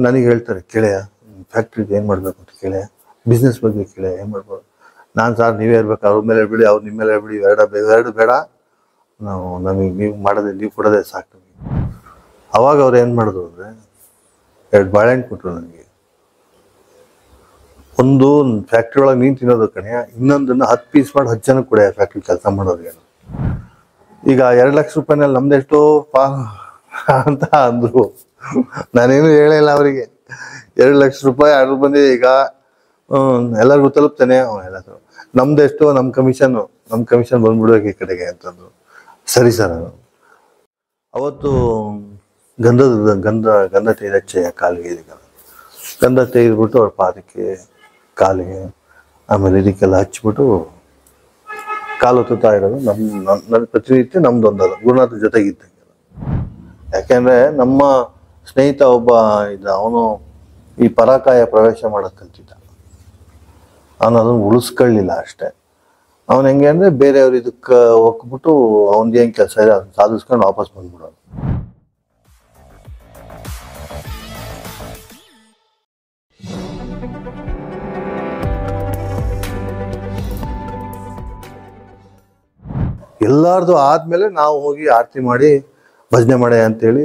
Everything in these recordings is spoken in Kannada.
ನನಗೆ ಹೇಳ್ತಾರೆ, ಕೇಳೆಯ ಫ್ಯಾಕ್ಟ್ರಿಗೆ ಏನು ಮಾಡಬೇಕು ಅಂತ ಕೇಳೆಯ, ಬಿಸ್ನೆಸ್ ಬಗ್ಗೆ ಕೇಳೆಯ, ಏನು ಮಾಡ್ಬೋದು. ನಾನು ಸರ್ ನೀವೇ ಇರ್ಬೇಕು, ಅವ್ರ ಮೇಲೆ ಬಿಡಿ, ಅವ್ರು ನಿಮ್ಮ ಮೇಲೆ ಬಿಡಿ, ಎರಡು ಬೇಡ, ನಮಗೆ ನೀವು ಮಾಡೋದೇ, ನೀವು ಕೊಡೋದೇ ಸಾಕು ನಮಗೆ. ಅವಾಗ ಅವ್ರು ಏನು ಮಾಡಿದ್ರು ಅಂದರೆ 2 ಬಾಳೆಹಣ್ಣು ಕೊಟ್ಟರು ನನಗೆ. ಒಂದು ಫ್ಯಾಕ್ಟ್ರಿ ಒಳಗೆ ನೀನು ತಿನ್ನೋದು ಕಣೆ, ಇನ್ನೊಂದನ್ನು 10 ಪೀಸ್ ಮಾಡಿ 10 ಜನಕ್ಕೆ ಕೊಡೆ ಫ್ಯಾಕ್ಟ್ರಿ ಕೆಲಸ ಮಾಡೋರಿಗೆ. ಈಗ 2 ಲಕ್ಷ ರೂಪಾಯಿನಲ್ಲಿ ನಮ್ದೆಷ್ಟು ಪಾ ಅಂತ ಅಂದರು. ನಾನೇನು ಹೇಳಿಲ್ಲ ಅವರಿಗೆ. 2 ಲಕ್ಷ ರೂಪಾಯಿ ಆರ್ಡ್ರ್ ಬಂದಿದೆ. ಈಗ ಎಲ್ಲರಿಗೂ ತಲುಪ್ತಾನೆ ಎಲ್ಲ. ನಮ್ದೆಷ್ಟು, ನಮ್ಮ ಕಮಿಷನ್ ಬಂದ್ಬಿಡ್ಬೇಕು ಈ ಕಡೆಗೆ ಅಂತಂದ್ರು. ಸರಿ ಸರ್. ಅವತ್ತು ಗಂಧ ತೆಗೆದಚ್ಚೆ ಕಾಲಿಗೆ, ಇದಕ್ಕೆ ಗಂಧ ತೆಗೆದ್ಬಿಟ್ಟು ಅವ್ರ ಪಾದಕ್ಕೆ, ಕಾಲಿಗೆ, ಆಮೇಲೆ ಇದಕ್ಕೆಲ್ಲ ಹಚ್ಬಿಟ್ಟು ಕಾಲು ಹೊತ್ತುತ್ತಾ ಇರೋದು. ನನ್ನ ಪ್ರತಿನಿತ್ಯ ನಮ್ದೊಂದಲ್ಲ, ಗುರುನಾಥ ಜೊತೆಗಿದ್ದಂಗೆ. ಯಾಕೆಂದ್ರೆ ನಮ್ಮ ಸ್ನೇಹಿತ ಒಬ್ಬ ಇದ್ದ, ಅವನು ಈ ಪರಾಕಾಯ ಪ್ರವೇಶ ಮಾಡೋದು ಕಲ್ತಿದ್ದ. ಅವನು ಅದನ್ನು ಉಳಿಸ್ಕೊಳ್ಳಿಲ್ಲ ಅಷ್ಟೇ. ಅವನು ಹೆಂಗೆ ಅಂದರೆ ಬೇರೆಯವ್ರು ಇದಕ್ಕೆ ಹೋಗ್ಬಿಟ್ಟು ಅವನದು ಏನು ಕೆಲಸ ಇದೆ ಅದನ್ನು ಸಾಧಿಸ್ಕೊಂಡು ವಾಪಸ್ ಬಂದ್ಬಿಡೋನು. ಎಲ್ಲಾರ್ದು ಆದ್ಮೇಲೆ ನಾವು ಹೋಗಿ ಆರತಿ ಮಾಡಿ ಭಜನೆ ಮಾಡೆ ಅಂತೇಳಿ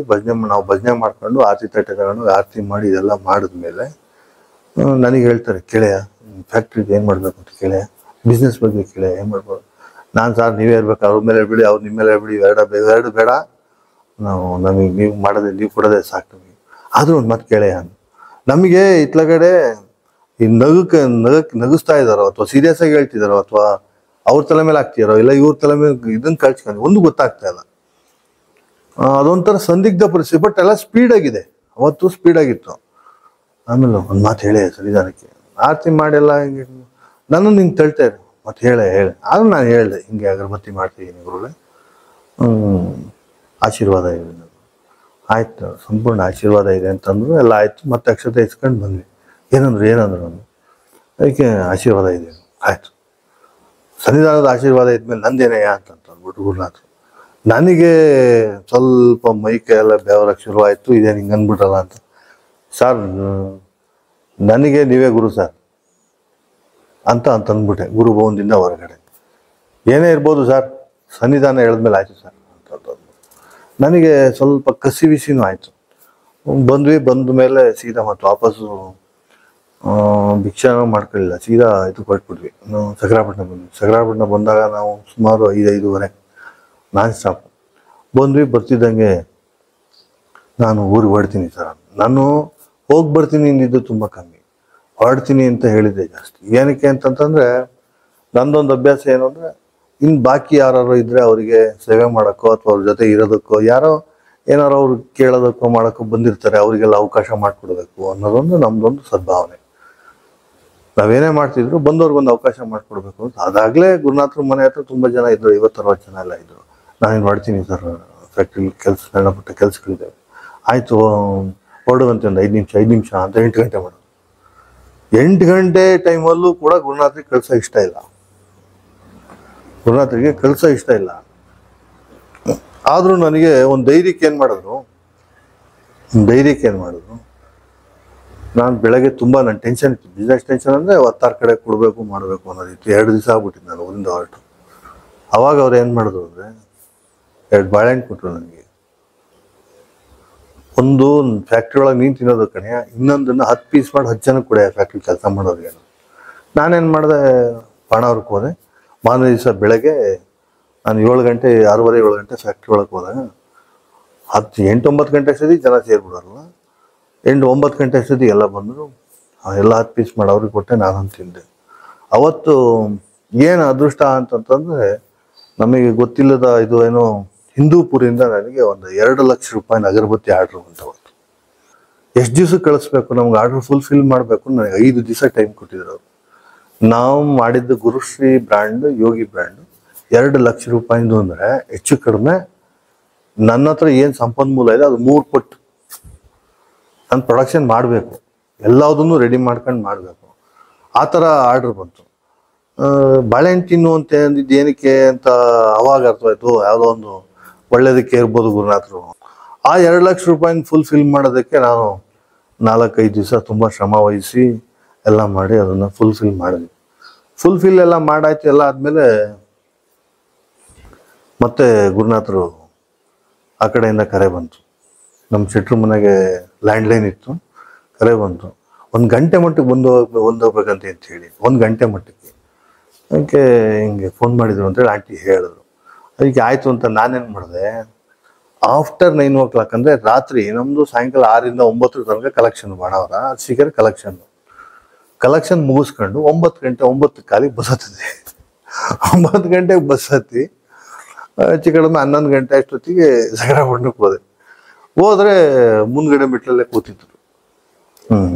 ನಾವು ಭಜನೆ ಮಾಡ್ಕೊಂಡು ಆರತಿ ತಟ್ಟೆ ತಗೊಂಡು ಆರತಿ ಮಾಡಿ ಇದೆಲ್ಲ ಮಾಡಿದ್ಮೇಲೆ ನನಗೆ ಹೇಳ್ತಾರೆ, ಕೇಳೆಯ ಫ್ಯಾಕ್ಟ್ರಿಗೆ ಏನು ಮಾಡಬೇಕು ಅಂತ ಕೇಳೆಯ, ಬಿಸ್ನೆಸ್ ಬಗ್ಗೆ ಕೇಳೆಯ, ಏನು ಮಾಡ್ಬೋದು. ನಾನು ಸರ್ ನೀವೇ ಇರ್ಬೇಕು, ಅವ್ರ ಮೇಲೆ ಬಿಡಿ, ಅವ್ರು ನಿಮ್ಮ ಮೇಲೆ ಬಿಡಿ, ಎರಡು ಬೇಡ, ನಮಗೆ ನೀವು ಮಾಡೋದೇ, ನೀವು ಕೊಡೋದೇ ಸಾಕು ನಮಗೆ. ಆದರೂ ಒಂದು ಮಾತು ಕೇಳೆಯ, ನಮಗೆ ಇತ್ಲಗಡೆ ಈ ನಗಿಸ್ತಾ ಇದ್ದಾರೋ ಅಥವಾ ಸೀರಿಯಸ್ ಆಗಿ ಹೇಳ್ತಿದ್ದಾರೋ ಅಥವಾ ಅವ್ರ ತಲೆ ಮೇಲೆ ಹಾಕ್ತಿದಾರೋ ಇಲ್ಲ ಇವ್ರ ತಲೆ ಮೇಲೆ ಇದನ್ನು ಕಳ್ಸ್ಕೊಂಡು ಒಂದು ಗೊತ್ತಾಗ್ತಾ ಇಲ್ಲ. ಅದೊಂಥರ ಸಂದಿಗ್ಧ ಪರಿಸ್ಥಿತಿ. ಬಟ್ ಎಲ್ಲ ಸ್ಪೀಡಾಗಿದೆ, ಅವತ್ತು ಸ್ಪೀಡಾಗಿತ್ತು. ಆಮೇಲೆ ಒಂದು ಮಾತು ಹೇಳಿ ಸನ್ನಿಧಾನಕ್ಕೆ ಆರತಿ ಮಾಡಿಲ್ಲ, ಹಿಂಗೆ ನಾನು ನಿಂಗೆ ತಳ್ತಾ ಇರು, ಮತ್ತೆ ಹೇಳೆ ಆದ್ರೂ ನಾನು ಹೇಳಿದೆ, ಹಿಂಗೆ ಅಗರಬತ್ತಿ ಮಾಡ್ತಿದ್ದೀನಿ ಗುರುಗಳೇ, ಆಶೀರ್ವಾದ ಇದೆ. ಆಯ್ತು, ಸಂಪೂರ್ಣ ಆಶೀರ್ವಾದ ಇದೆ ಅಂತಂದ್ರು. ಎಲ್ಲ ಆಯ್ತು. ಮತ್ತೆ ಅಕ್ಷತೆ ಇಸ್ಕೊಂಡು ಬಂದ್ವಿ. ಏನಂದ್ರು ನಾನು ಅದಕ್ಕೆ ಆಶೀರ್ವಾದ ಇದೆ. ಆಯ್ತು, ಸನ್ನಿಧಾನದ ಆಶೀರ್ವಾದ ಇದ್ಮೇಲೆ ನಂದೇನೆಯಾ ಅಂತಂದ್ಬಿಟ್ಟು ಗುರುನಾಥ್. ನನಗೆ ಸ್ವಲ್ಪ ಮೈಕೈ ಎಲ್ಲ ಬೆವರಕ್ಕೆ ಶುರುವಾಯಿತು. ಇದೇನು ಹಿಂಗೆ ಅಂದ್ಬಿಟ್ರಲ್ಲ ಅಂತ. ಸರ್ ನನಗೆ ನೀವೇ ಗುರು ಸರ್ ಅಂತಂದ್ಬಿಟ್ಟೆ ಗುರು ಭವನದಿಂದ ಹೊರಗಡೆ. ಏನೇ ಇರ್ಬೋದು ಸರ್, ಸನ್ನಿಧಾನ ಹೇಳಿದ್ಮೇಲೆ ಆಯಿತು ಸರ್ ಅಂತಂದು. ನನಗೆ ಸ್ವಲ್ಪ ಕಸಿವಿಸಿನೂ ಆಯಿತು. ಬಂದ ಮೇಲೆ ಸೀದಾ ಮತ್ತೆ ವಾಪಸ್ಸು ಭಿಕ್ಷಾನ ಮಾಡ್ಕೊಳ್ಳಿಲ್ಲ, ಸೀದಾ ಇದು ಕೊಟ್ಬಿಟ್ವಿ. ನಾವು ಸಕರಾಪಟ್ಟಣ ಬಂದಾಗ ನಾವು ಸುಮಾರು 5:05 ನಾನ್ ಸ್ಟಾಪ್ ಬರ್ತಿದ್ದಂಗೆ ನಾನು ಊರಿಗೆ ಹೊರಡ್ತೀನಿ ಸರ್. ನಾನು ಹೋಗಿ ಬರ್ತೀನಿ ಅಂದಿದ್ದು ತುಂಬ ಕಮ್ಮಿ, ಹೊರಡ್ತೀನಿ ಅಂತ ಹೇಳಿದ್ದೆ ಜಾಸ್ತಿ. ಏನಕ್ಕೆ ಅಂತಂತಂದರೆ ನಂದೊಂದು ಅಭ್ಯಾಸ ಏನು ಅಂದರೆ, ಇನ್ನು ಬಾಕಿ ಯಾರು ಇದ್ದರೆ ಅವರಿಗೆ ಸೇವೆ ಮಾಡೋಕ್ಕೋ ಅಥವಾ ಅವ್ರ ಜೊತೆ ಇರೋದಕ್ಕೋ, ಏನಾರು ಅವ್ರು ಕೇಳೋದಕ್ಕೋ ಮಾಡೋಕ್ಕೋ ಬಂದಿರ್ತಾರೆ, ಅವರಿಗೆಲ್ಲ ಅವಕಾಶ ಮಾಡಿಕೊಡ್ಬೇಕು ಅನ್ನೋದೊಂದು ನಮ್ಮದೊಂದು ಸದ್ಭಾವನೆ. ನಾವೇನೇ ಮಾಡ್ತಿದ್ರು ಬಂದವ್ರಿಗೊಂದು ಅವಕಾಶ ಮಾಡಿಕೊಡ್ಬೇಕು ಅಂತ. ಅದಾಗಲೇ ಗುರುನಾಥ್ರ ಮನೆ ಹತ್ರ ತುಂಬ ಜನ ಇದ್ದರು, 50-60 ಜನ ಎಲ್ಲ ಇದ್ದರು. ನಾನೇನು ಮಾಡ್ತೀನಿ ಸರ್, ಫ್ಯಾಕ್ಟ್ರಿಲಿ ಸಣ್ಣ ಪುಟ್ಟ ಕೆಲಸಗಳಿದ್ದಾವೆ, ಆಯಿತು ಹೊರಡುವಂತೆ ಒಂದು 5 ನಿಮಿಷ ಅಂತ 8 ಗಂಟೆ ಮಾಡೋದು. 8 ಗಂಟೆ ಟೈಮಲ್ಲೂ ಕೂಡ ಗುರುನಾಥ್ರಿಗೆ ಕೆಲಸ ಇಷ್ಟ ಇಲ್ಲ. ಆದರೂ ನನಗೆ ಒಂದು ಧೈರ್ಯಕ್ಕೆ ಏನು ಮಾಡಿದ್ರು, ನಾನು ಬೆಳಗ್ಗೆ ತುಂಬ ನನ್ನ ಟೆನ್ಷನ್ ಇತ್ತು, ಬಿಸ್ನೆಸ್ ಟೆನ್ಷನ್ ಅಂದರೆ 10 ಕಡೆ ಕೊಡಬೇಕು ಮಾಡಬೇಕು ಅನ್ನೋದಿತ್ತು. 2 ದಿವಸ ಆಗ್ಬಿಟ್ಟಿತ್ತು ನಾನು ಊರಿಂದ ಹೊರಟು. ಅವಾಗ ಅವ್ರು ಏನು ಮಾಡಿದ್ರು ಅಂದರೆ 2 ಬಾಳೆಹಣ್ಣು ಕೊಟ್ಟರು ನನಗೆ. ಒಂದು ಫ್ಯಾಕ್ಟ್ರಿ ಒಳಗೆ ನೀನು ತಿನ್ನೋದು ಕಣೆ, ಇನ್ನೊಂದನ್ನು 10 ಪೀಸ್ ಮಾಡಿ 10 ಜನಕ್ಕೆ ಕೊಡೆ ಫ್ಯಾಕ್ಟ್ರಿ ಕೆಲಸ ಮಾಡೋರಿಗೆ. ನಾನೇನು ಮಾಡಿದೆ, ಪಾಣಾವ್ರಕ್ಕೆ ಹೋದೆ. ಮಾರನೇ ದಿವಸ ಬೆಳಗ್ಗೆ ನಾನು 7 ಗಂಟೆ 6:30-7 ಗಂಟೆ ಫ್ಯಾಕ್ಟ್ರಿ ಒಳಗೆ ಹೋದಾಗ 8-9 ಗಂಟೆ ಅಷ್ಟೊತ್ತಿಗೆ ಜನ ಸೇರ್ಬಿಡೋರಲ್ಲ, 8-9 ಗಂಟೆ ಅಷ್ಟೊತ್ತಿಗೆ ಎಲ್ಲ ಬಂದರು. ಎಲ್ಲ 10 ಪೀಸ್ ಮಾಡಿ ಅವ್ರಿಗೆ ಕೊಟ್ಟೆ, ನಾನು ತಿಂದೆ. ಅವತ್ತು ಏನು ಅದೃಷ್ಟ ಅಂತಂತಂದರೆ, ನಮಗೆ ಗೊತ್ತಿಲ್ಲದ ಇದು ಏನೋ ಹಿಂದೂಪುರಿಂದ ನನಗೆ ಒಂದು 2 ಲಕ್ಷ ರೂಪಾಯಿನ ಅಗರಬತ್ತಿ ಆರ್ಡ್ರ್ ಬಂತವತ್ತು. ಎಷ್ಟು ದಿವ್ಸಕ್ಕೆ ಕಳಿಸ್ಬೇಕು, ನಮ್ಗೆ ಆರ್ಡ್ರ್ ಫುಲ್ಫಿಲ್ ಮಾಡಬೇಕು, ನನಗೆ 5 ದಿವಸ ಟೈಮ್ ಕೊಟ್ಟಿದ್ರು ಅವರು. ನಾವು ಮಾಡಿದ್ದು ಗುರುಶ್ರೀ ಬ್ರ್ಯಾಂಡ್, ಯೋಗಿ ಬ್ರ್ಯಾಂಡು. 2 ಲಕ್ಷ ರೂಪಾಯಿಂದು ಅಂದರೆ ಹೆಚ್ಚು ಕಡಿಮೆ ನನ್ನ ಹತ್ರ ಏನು ಸಂಪನ್ಮೂಲ ಇದೆ ಅದು 3 ಪಟ್ಟು ನಾನು ಪ್ರೊಡಕ್ಷನ್ ಮಾಡಬೇಕು, ಎಲ್ಲದನ್ನು ರೆಡಿ ಮಾಡ್ಕೊಂಡು ಮಾಡಬೇಕು. ಆ ಥರ ಆರ್ಡ್ರ್ ಬಂತು. ಬಾಳೆಹಣ್ಣು ತಿನ್ನು ಅಂತ ಅಂದಿದ್ದು ಏನಕ್ಕೆ ಅಂತ ಅವಾಗ ಅರ್ಥವಾಯ್ತು, ಯಾವುದೋ ಒಂದು ಒಳ್ಳೇದಕ್ಕೆ ಇರ್ಬೋದು ಗುರುನಾಥರು. ಆ 2 ಲಕ್ಷ ರೂಪಾಯಿನ ಫುಲ್ಫಿಲ್ ಮಾಡೋದಕ್ಕೆ 4-5 ದಿವಸ ತುಂಬ ಶ್ರಮ ವಹಿಸಿ ಎಲ್ಲ ಮಾಡಿ ಅದನ್ನು ಫುಲ್ಫಿಲ್ ಮಾಡಿದ್ವಿ. ಎಲ್ಲ ಮಾಡಾಯ್ತು. ಎಲ್ಲ ಆದಮೇಲೆ ಮತ್ತೆ ಗುರುನಾಥರು ಆ ಕಡೆಯಿಂದ ಕರೆ ಬಂತು. ನಮ್ಮ ಶೆಟ್ರು ಮನೆಗೆ ಲ್ಯಾಂಡ್ಲೈನ್ ಇತ್ತು. ಕರೆ ಬಂತು, 1 ಗಂಟೆ ಮಟ್ಟಿಗೆ ಬಂದು ಹೋಗ್ಬೇಕಂತ ಹೇಳಿ 1 ಗಂಟೆ ಮಟ್ಟಿಗೆ ಅದಕ್ಕೆ ಹಿಂಗೆ ಫೋನ್ ಮಾಡಿದ್ರು ಅಂತೇಳಿ ಆಂಟಿ ಹೇಳಿದ್ರು. ಅದಕ್ಕೆ ಆಯಿತು ಅಂತ ನಾನೇನು ಮಾಡಿದೆ, ಆಫ್ಟರ್ 9 o'clock ಅಂದರೆ ರಾತ್ರಿ ನಮ್ಮದು ಸಾಯಂಕಾಲ 6ರಿಂದ 9 ತನಕ ಕಲೆಕ್ಷನ್ ಬಾಣವರ ಸಿಗರೆ ಕಲೆಕ್ಷನ್ ಮುಗಿಸ್ಕೊಂಡು 9 ಕಾಲಿಗೆ ಬಸ್ ಹತ್ತಿದೆ. 9 ಗಂಟೆಗೆ ಬಸ್ ಹತ್ತಿ ಹೆಚ್ಚು ಕಡಿಮೆ 11 ಗಂಟೆ ಅಷ್ಟೊತ್ತಿಗೆ ಸಗರಬಂಡಕ್ಕೆ ಹೋದ್ರೆ ಮುಂದ್ಗಡೆ ಮೆಟ್ಲಲ್ಲೇ ಕೂತಿದ್ರು.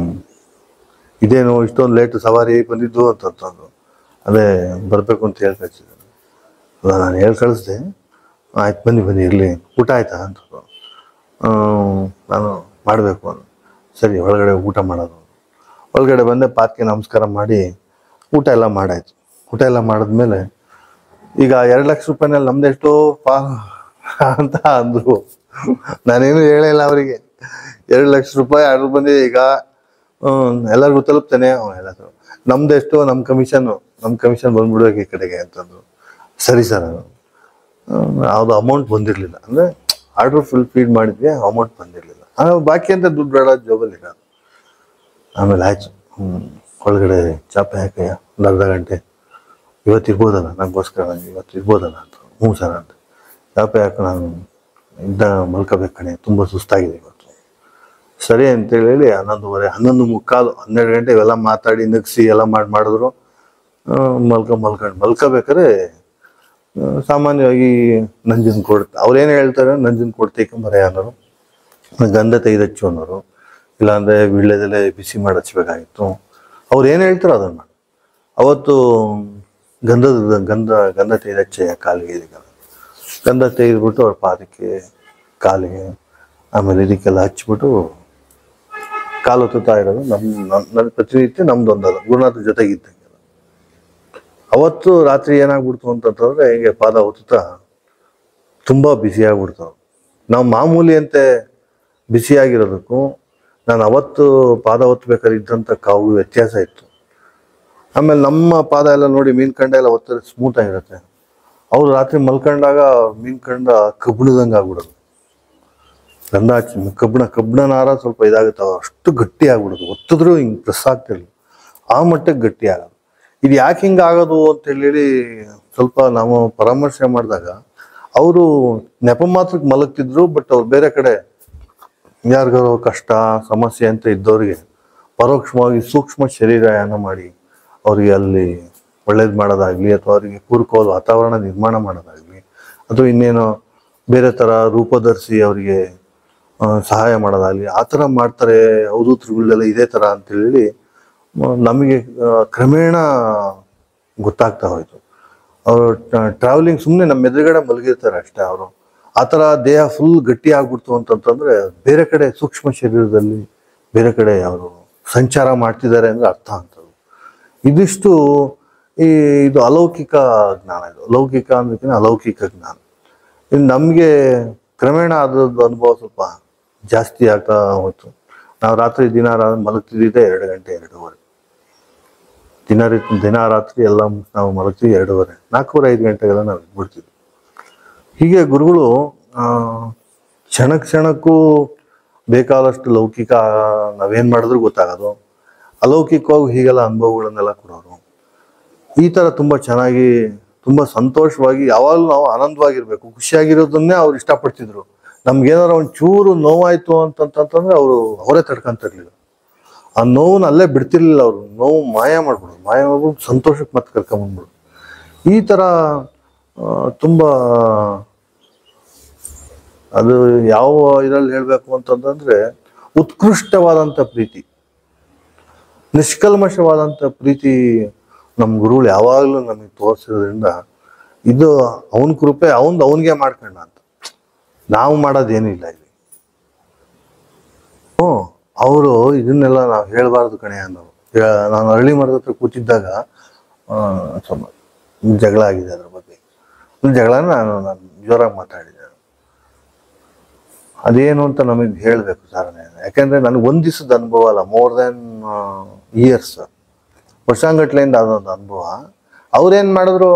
ಇದೇನು ಇಷ್ಟೊಂದು ಲೇಟ್ ಸವಾರಿ ಬಂದಿದ್ದು ಅಂತಂದು, ಅದೇ ಬರಬೇಕು ಅಂತ ಹೇಳಿ ಕಳಿಸಿದ್ರು. ಅಲ್ಲ, ನಾನು ಹೇಳಿ ಕಳಿಸ್ದೆ. ಆಯ್ತು ಬನ್ನಿ ಇರಲಿ, ಊಟ ಆಯ್ತಾ ಅಂತ ನಾನು ಮಾಡಬೇಕು ಅಂತ. ಸರಿ, ಒಳಗಡೆ ಊಟ ಮಾಡೋದು. ಒಳಗಡೆ ಬಂದೆ, ಪಾತ್ಗೆ ನಮಸ್ಕಾರ ಮಾಡಿ ಊಟ ಎಲ್ಲ ಮಾಡಾಯ್ತು. ಊಟ ಎಲ್ಲ ಮಾಡಿದ್ಮೇಲೆ ಈಗ 2 ಲಕ್ಷ ರೂಪಾಯಿನಲ್ಲಿ ನಮ್ದೆಷ್ಟೋ ಅಂತ ಅಂದರು. ನಾನೇನು ಹೇಳಿಲ್ಲ ಅವರಿಗೆ. 2 ಲಕ್ಷ ರೂಪಾಯಿ ಆರ್ಡ್ರ್ ಬಂದಿದೆ. ಈಗ ಎಲ್ಲರಿಗೂ ತಲುಪ್ತಾನೆ ಎಲ್ಲರೂ. ನಮ್ದೆಷ್ಟೋ ನಮ್ಮ ಕಮಿಷನ್ ಬಂದ್ಬಿಡ್ಬೇಕು ಈ ಕಡೆಗೆ ಅಂತಂದ್ರು. ಸರಿ ಸರ್, ಯಾವುದು ಅಮೌಂಟ್ ಬಂದಿರಲಿಲ್ಲ. ಅಂದರೆ ಆರ್ಡ್ರ್ ಫೀಡ್ ಮಾಡಿದ್ವಿ, ಅಮೌಂಟ್ ಬಂದಿರಲಿಲ್ಲ. ಬಾಕಿ ಅಂತ ದುಡ್ಡು ಬೇಡ ಜಾಬಲ್ಲಿ ಇರೋದು. ಆಮೇಲೆ ಆಯ್ತು, ಒಳಗಡೆ ಚಾಪೆ ಹಾಕಯ್ಯ 1 ಅರ್ಧ ಗಂಟೆ, ಇವತ್ತು ಇರ್ಬೋದಲ್ಲ ನನಗೋಸ್ಕರ, ಇವತ್ತು ಇರ್ಬೋದಲ್ಲ ಅಂತ. ಹ್ಞೂ ಸರ್ ಅಂತ ಚಾಪೆ ಹಾಕಿ ನಾನು ಮಲ್ಕೋಬೇಕು ಕಣೆ, ತುಂಬ ಸುಸ್ತಾಗಿದೆ ಇವತ್ತು. ಸರಿ ಅಂತೇಳಿ 11:30, 11:45, 12 ಗಂಟೆ ಇವೆಲ್ಲ ಮಾತಾಡಿ ನಗಿಸಿ ಎಲ್ಲ ಮಾಡಿದ್ರು. ಮಲ್ಕೋಬೇಕಾದ್ರೆ ಸಾಮಾನ್ಯವಾಗಿ ನಂಜನ್ ಕೊಡ್ತಾ, ಅವ್ರೇನು ಹೇಳ್ತಾರೆ, ನಂಜನ್ ಕೊಡ್ತೇಕೊಂಬರೆ ಅನ್ನೋರು, ಗಂಧ ತೆಗೆದಚ್ಚು ಅನ್ನೋರು, ಇಲ್ಲಾಂದರೆ ವೀಳ್ಯದೆಲೆ ಬಿಸಿ ಮಾಡಿ ಹಚ್ಬೇಕಾಗಿತ್ತು. ಅವ್ರು ಏನು ಹೇಳ್ತಾರೋ ಅದನ್ನು ಮಾಡಿ. ಅವತ್ತು ಗಂಧ ತೆಗೆದಚ್ಚಯ್ಯ ಕಾಲಿಗೆ, ಇದಕ್ಕೆಲ್ಲ ಗಂಧ ತೆಗೆದ್ಬಿಟ್ಟು ಅವ್ರ ಪಾದಕ್ಕೆ, ಕಾಲಿಗೆ, ಆಮೇಲೆ ಇದಕ್ಕೆಲ್ಲ ಹಚ್ಬಿಟ್ಟು ಕಾಲು ಹೊತ್ತುತ್ತಾ ಇರೋದು. ನನ್ನ ಪ್ರತಿನಿತ್ಯ ನಮ್ದೊಂದಲ್ಲ, ಗುರುನಾಥ ಜೊತೆಗಿದ್ದಂಗೆ. ಅವತ್ತು ರಾತ್ರಿ ಏನಾಗ್ಬಿಡ್ತು ಅಂತಂತಂದ್ರೆ, ಹಿಂಗೆ ಪಾದ ಹೊತ್ತುತ್ತಾ ತುಂಬ ಬಿಸಿಯಾಗ್ಬಿಡ್ತು. ನಾವು ಮಾಮೂಲಿ ಅಂತೆ ಬಿಸಿಯಾಗಿರೋದಕ್ಕೂ ನಾನು ಅವತ್ತು ಪಾದ ಹೊತ್ತಬೇಕಾದ್ರೆ ಇದ್ದಂಥ ಕಾವು ವ್ಯತ್ಯಾಸ ಇತ್ತು. ಆಮೇಲೆ ನಮ್ಮ ಪಾದ ಎಲ್ಲ ನೋಡಿ ಮೀನು ಕಂಡ ಎಲ್ಲ ಒತ್ತರೆ ಸ್ಮೂತಾಗಿರುತ್ತೆ. ಅವ್ರು ರಾತ್ರಿ ಮಲ್ಕೊಂಡಾಗ ಮೀನು ಕಂಡ ಕಬ್ಬಿಣದಂಗೆ ಆಗ್ಬಿಡೋದು. ಗಂಧ ಹಚ್ಚಿ ಕಬ್ಬಿಣ ನಾರ ಸ್ವಲ್ಪ ಇದಾಗುತ್ತೆ, ಅಷ್ಟು ಗಟ್ಟಿ ಆಗ್ಬಿಡೋದು. ಒತ್ತಿದ್ರೂ ಹಿಂಗೆ ಪ್ರೆಸ್ ಆಗ್ತಿರಲಿಲ್ಲ, ಆ ಮಟ್ಟಕ್ಕೆ ಗಟ್ಟಿ ಆಗೋದು. ಇದು ಯಾಕೆ ಹಿಂಗೆ ಆಗೋದು ಅಂತೇಳಿ ಸ್ವಲ್ಪ ನಾವು ಪರಾಮರ್ಶೆ ಮಾಡಿದಾಗ ಅವರು ನೆಪ ಮಾತ್ರಕ್ಕೆ ಮಲಗ್ತಿದ್ರು. ಬಟ್ ಅವ್ರು ಬೇರೆ ಕಡೆ ಯಾರಿಗಾರೋ ಕಷ್ಟ ಸಮಸ್ಯೆ ಅಂತ ಇದ್ದವ್ರಿಗೆ ಪರೋಕ್ಷವಾಗಿ ಸೂಕ್ಷ್ಮ ಶರೀರಯಾನ ಮಾಡಿ ಅವರಿಗೆ ಅಲ್ಲಿ ಒಳ್ಳೇದು ಮಾಡೋದಾಗಲಿ, ಅಥವಾ ಅವರಿಗೆ ಪೂರಕವಾದ ವಾತಾವರಣ ನಿರ್ಮಾಣ ಮಾಡೋದಾಗಲಿ, ಅಥವಾ ಇನ್ನೇನೋ ಬೇರೆ ಥರ ರೂಪಧರಿಸಿ ಅವರಿಗೆ ಸಹಾಯ ಮಾಡೋದಾಗಲಿ, ಆ ಥರ ಮಾಡ್ತಾರೆ ಅವಧೂತರುಗಳೆಲ್ಲ ಇದೇ ಥರ ಅಂತೇಳಿ ನಮಗೆ ಕ್ರಮೇಣ ಗೊತ್ತಾಗ್ತಾ ಹೋಯ್ತು. ಅವರು ಟ್ರಾವೆಲಿಂಗ್ ಸುಮ್ಮನೆ ನಮ್ಮ ಎದುರುಗಡೆ ಮಲಗಿರ್ತಾರೆ ಅಷ್ಟೇ. ಅವರು ಆ ಥರ ದೇಹ ಫುಲ್ ಗಟ್ಟಿ ಆಗ್ಬಿಡ್ತು ಅಂತಂತಂದರೆ ಬೇರೆ ಕಡೆ ಸೂಕ್ಷ್ಮ ಶರೀರದಲ್ಲಿ ಬೇರೆ ಕಡೆ ಅವರು ಸಂಚಾರ ಮಾಡ್ತಿದ್ದಾರೆ ಅಂದರೆ ಅರ್ಥ ಅಂತದ್ದು. ಇದಿಷ್ಟು ಇದು ಅಲೌಕಿಕ ಜ್ಞಾನ. ಇದು ಲೌಕಿಕ ಅಂದ್ರಕ್ಕಿಂತ ಅಲೌಕಿಕ ಜ್ಞಾನ. ಇನ್ನು ನಮಗೆ ಕ್ರಮೇಣ ಅದ್ರದ್ದು ಅನುಭವ ಸ್ವಲ್ಪ ಜಾಸ್ತಿ ಆಗ್ತಾ ಹೋಯ್ತು. ನಾವು ರಾತ್ರಿ ಮಲಗ್ತಿದ್ದಿದ್ದೆ 2 ಗಂಟೆ 2:30. ದಿನ ರಾತ್ರಿ ಎಲ್ಲ ನಾವು ಮಲಗ್ತೀವಿ 2:30, 4-5 ಗಂಟೆಗೆಲ್ಲ ನಾವು ಬಿಡ್ತೀವಿ. ಹೀಗೆ ಗುರುಗಳು ಕ್ಷಣಕ್ಕೂ ಬೇಕಾದಷ್ಟು ಲೌಕಿಕ ನಾವೇನು ಮಾಡಿದ್ರು ಗೊತ್ತಾಗೋದು, ಅಲೌಕಿಕವಾಗಿ ಹೀಗೆಲ್ಲ ಅನುಭವಗಳನ್ನೆಲ್ಲ ಕೊಡೋರು. ಈ ಥರ ತುಂಬ ಚೆನ್ನಾಗಿ, ತುಂಬ ಸಂತೋಷವಾಗಿ, ಯಾವಾಗಲೂ ನಾವು ಆನಂದವಾಗಿರ್ಬೇಕು, ಖುಷಿಯಾಗಿರೋದನ್ನೇ ಅವ್ರು ಇಷ್ಟಪಡ್ತಿದ್ರು. ನಮ್ಗೇನಾರು ಒಂಚೂರು ನೋವಾಯಿತು ಅಂತಂತಂದ್ರೆ ಅವರೇ ತಡ್ಕೊಂತಿರ್ಲಿಲ್ಲ. ಆ ನೋವನ್ನ ಅಲ್ಲೇ ಬಿಡ್ತಿರ್ಲಿಲ್ಲ. ಅವರು ನೋವು ಮಾಯ ಮಾಡ್ಬಿಟ್ಟು ಸಂತೋಷಕ್ಕೆ ಮತ್ತೆ ಕರ್ಕೊಂಬಂದ್ಬಿಡು. ಈ ಥರ ತುಂಬ ಅದು ಯಾವ ಇದರಲ್ಲಿ ಹೇಳಬೇಕು ಅಂತಂದ್ರೆ ಉತ್ಕೃಷ್ಟವಾದಂಥ ಪ್ರೀತಿ, ನಿಷ್ಕಲ್ಮಶವಾದಂಥ ಪ್ರೀತಿ ನಮ್ಮ ಗುರುಗಳು ಯಾವಾಗಲೂ ನಮಗೆ ತೋರಿಸಿರೋದ್ರಿಂದ ಇದು ಅವನ ಕೃಪೆ, ಅವನಿಗೆ ಮಾಡ್ಕೊಂಡ ಅಂತ. ನಾವು ಮಾಡೋದೇನಿಲ್ಲ ಇಲ್ಲಿ. ಅವರು ಇದನ್ನೆಲ್ಲ ನಾವು ಹೇಳಬಾರ್ದು ಕಣೆ ಅನ್ನೋರು. ನಾನು ಅರಳಿ ಮರದ ಹತ್ರ ಕೂತಿದ್ದಾಗ ಸ್ವಲ್ಪ ಜಗಳ ಆಗಿದೆ ಅದ್ರ ಬಗ್ಗೆ. ಜಗಳನ ನಾನು ಜೋರಾಗಿ ಮಾತಾಡಿದೆ. ಅದೇನು ಅಂತ ನಮಗೆ ಹೇಳಬೇಕು ಸರ್. ಯಾಕೆಂದರೆ ನನಗೆ ಒಂದು ದಿವಸದ ಅನುಭವ ಅಲ್ಲ, ಮೋರ್ ದೆನ್ ಇಯರ್ಸ್, ವರ್ಷಾಂಗಟ್ಲೆಯಿಂದ ಅದೊಂದು ಅನುಭವ. ಅವ್ರೇನು ಮಾಡಿದ್ರು,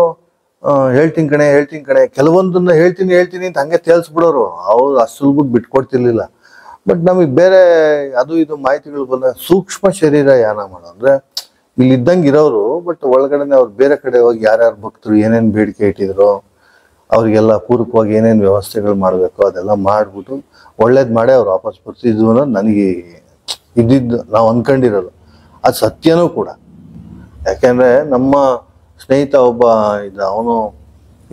ಹೇಳ್ತೀನಿ ಕಣೆ ಕೆಲವೊಂದನ್ನ ಹೇಳ್ತೀನಿ ಅಂತ ಹಂಗೆ ತೇಲ್ಸ್ಬಿಡೋರು. ಅವ್ರು ಅಷ್ಟು ಸುಲಭಕ್ಕೆ ಬಿಟ್ಕೊಡ್ತಿರ್ಲಿಲ್ಲ. ಬಟ್ ನಮಗೆ ಬೇರೆ ಅದು ಇದು ಮಾಹಿತಿಗಳು ಬಂದ ಸೂಕ್ಷ್ಮ ಶರೀರ ಯಾನ ಮಾಡೋ ಅಂದರೆ ಇಲ್ಲಿ ಇದ್ದಂಗೆ ಇರೋರು, ಬಟ್ ಒಳಗಡೆನೆ ಅವ್ರು ಬೇರೆ ಕಡೆ ಹೋಗಿ ಯಾರ್ಯಾರು ಭಕ್ತರು ಏನೇನು ಬೇಡಿಕೆ ಇಟ್ಟಿದ್ರು ಅವ್ರಿಗೆಲ್ಲ ಪೂರಕವಾಗಿ ಏನೇನು ವ್ಯವಸ್ಥೆಗಳು ಮಾಡಬೇಕು ಅದೆಲ್ಲ ಮಾಡಿಬಿಟ್ಟು ಒಳ್ಳೇದು ಮಾಡಿ ಅವ್ರು ವಾಪಸ್ ಬರ್ತಿದ್ವು ಅನ್ನೋದು ನನಗೆ ಇದ್ದಿದ್ದು, ನಾವು ಅಂದ್ಕೊಂಡಿರೋದು. ಅದು ಸತ್ಯನೂ ಕೂಡ. ಯಾಕೆಂದರೆ ನಮ್ಮ ಸ್ನೇಹಿತ ಒಬ್ಬ ಇದ್ದ, ಅವನು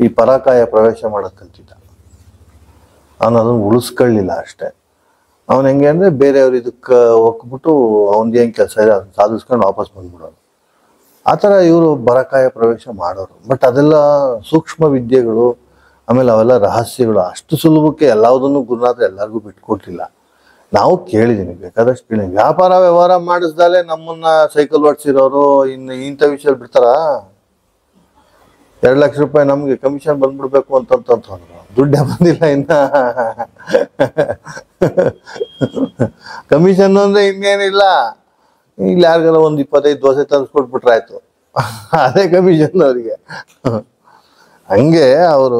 ಈ ಪರಾಕಾಯ ಪ್ರವೇಶ ಮಾಡೋದು ಕಲ್ತಿದ್ದ. ಅವನು ಅದನ್ನು ಉಳಿಸ್ಕೊಳ್ಳಿಲ್ಲ ಅಷ್ಟೇ. ಅವನು ಹೆಂಗೆ ಅಂದರೆ ಬೇರೆಯವ್ರು ಇದಕ್ಕೆ ಹೋಗ್ಬಿಟ್ಟು ಅವ್ನಿಗೆ ಏನು ಕೆಲಸ ಇದೆ ಅದನ್ನು ಸಾಧಿಸ್ಕೊಂಡು ವಾಪಸ್ ಬಂದ್ಬಿಡೋರು. ಆ ಥರ ಇವರು ಪರಾಕಾಯ ಪ್ರವೇಶ ಮಾಡೋರು. ಬಟ್ ಅದೆಲ್ಲ ಸೂಕ್ಷ್ಮ ವಿದ್ಯೆಗಳು, ಆಮೇಲೆ ಅವೆಲ್ಲ ರಹಸ್ಯಗಳು. ಅಷ್ಟು ಸುಲಭಕ್ಕೆ ಎಲ್ಲದನ್ನು ಗುರುನಾಥ ಎಲ್ಲರಿಗೂ ಬಿಟ್ಕೊಟ್ಟಿಲ್ಲ. ನಾವು ಕೇಳಿದ್ದೀನಿ, ಬೇಕಾದಷ್ಟು ಕೇಳಿದ್ದೀನಿ. ವ್ಯಾಪಾರ ವ್ಯವಹಾರ ಮಾಡಿಸ್ದಾಲೆ ನಮ್ಮನ್ನ ಸೈಕಲ್ ಓಡಿಸಿರೋರು ಇನ್ನು ಇಂಥ ವಿಷಯ ಬಿಡ್ತಾರ. 2 ಲಕ್ಷ ರೂಪಾಯಿ ನಮಗೆ ಕಮಿಷನ್ ಬಂದ್ಬಿಡ್ಬೇಕು ಅಂತಂದ್ರು. ದುಡ್ಡೇ ಬಂದಿಲ್ಲ ಇನ್ನ. ಕಮಿಷನ್ ಅಂದ್ರೆ ಇನ್ನೇನಿಲ್ಲ, ಇಲ್ಲಿ ಯಾರಿಗಾರ ಒಂದು 25 ದೋಸೆ ತಂದ್ಕೊಟ್ಬಿಟ್ರೆ ಆಯ್ತು, ಅದೇ ಕಮಿಷನ್ ಅವರಿಗೆ. ಹಂಗೆ ಅವರು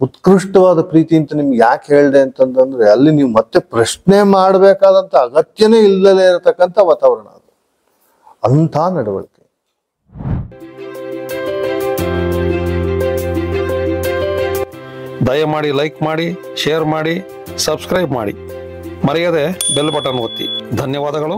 ಉತ್ಕೃಷ್ಟವಾದ ಪ್ರೀತಿ ಅಂತ ನಿಮ್ಗೆ ಯಾಕೆ ಹೇಳಿದೆ ಅಂತಂದ್ರೆ, ಅಲ್ಲಿ ನೀವು ಮತ್ತೆ ಪ್ರಶ್ನೆ ಮಾಡಬೇಕಾದಂಥ ಅಗತ್ಯನೇ ಇಲ್ಲದೇ ಇರತಕ್ಕಂಥ ವಾತಾವರಣ ಅದು, ಅಂಥ ನಡವಳಿಕೆ. ದಯಮಾಡಿ ಲೈಕ್ ಮಾಡಿ, ಶೇರ್ ಮಾಡಿ, ಸಬ್ಸ್ಕ್ರೈಬ್ ಮಾಡಿ, ಮರೆಯದೆ ಬೆಲ್ ಬಟನ್ ಒತ್ತಿ. ಧನ್ಯವಾದಗಳು.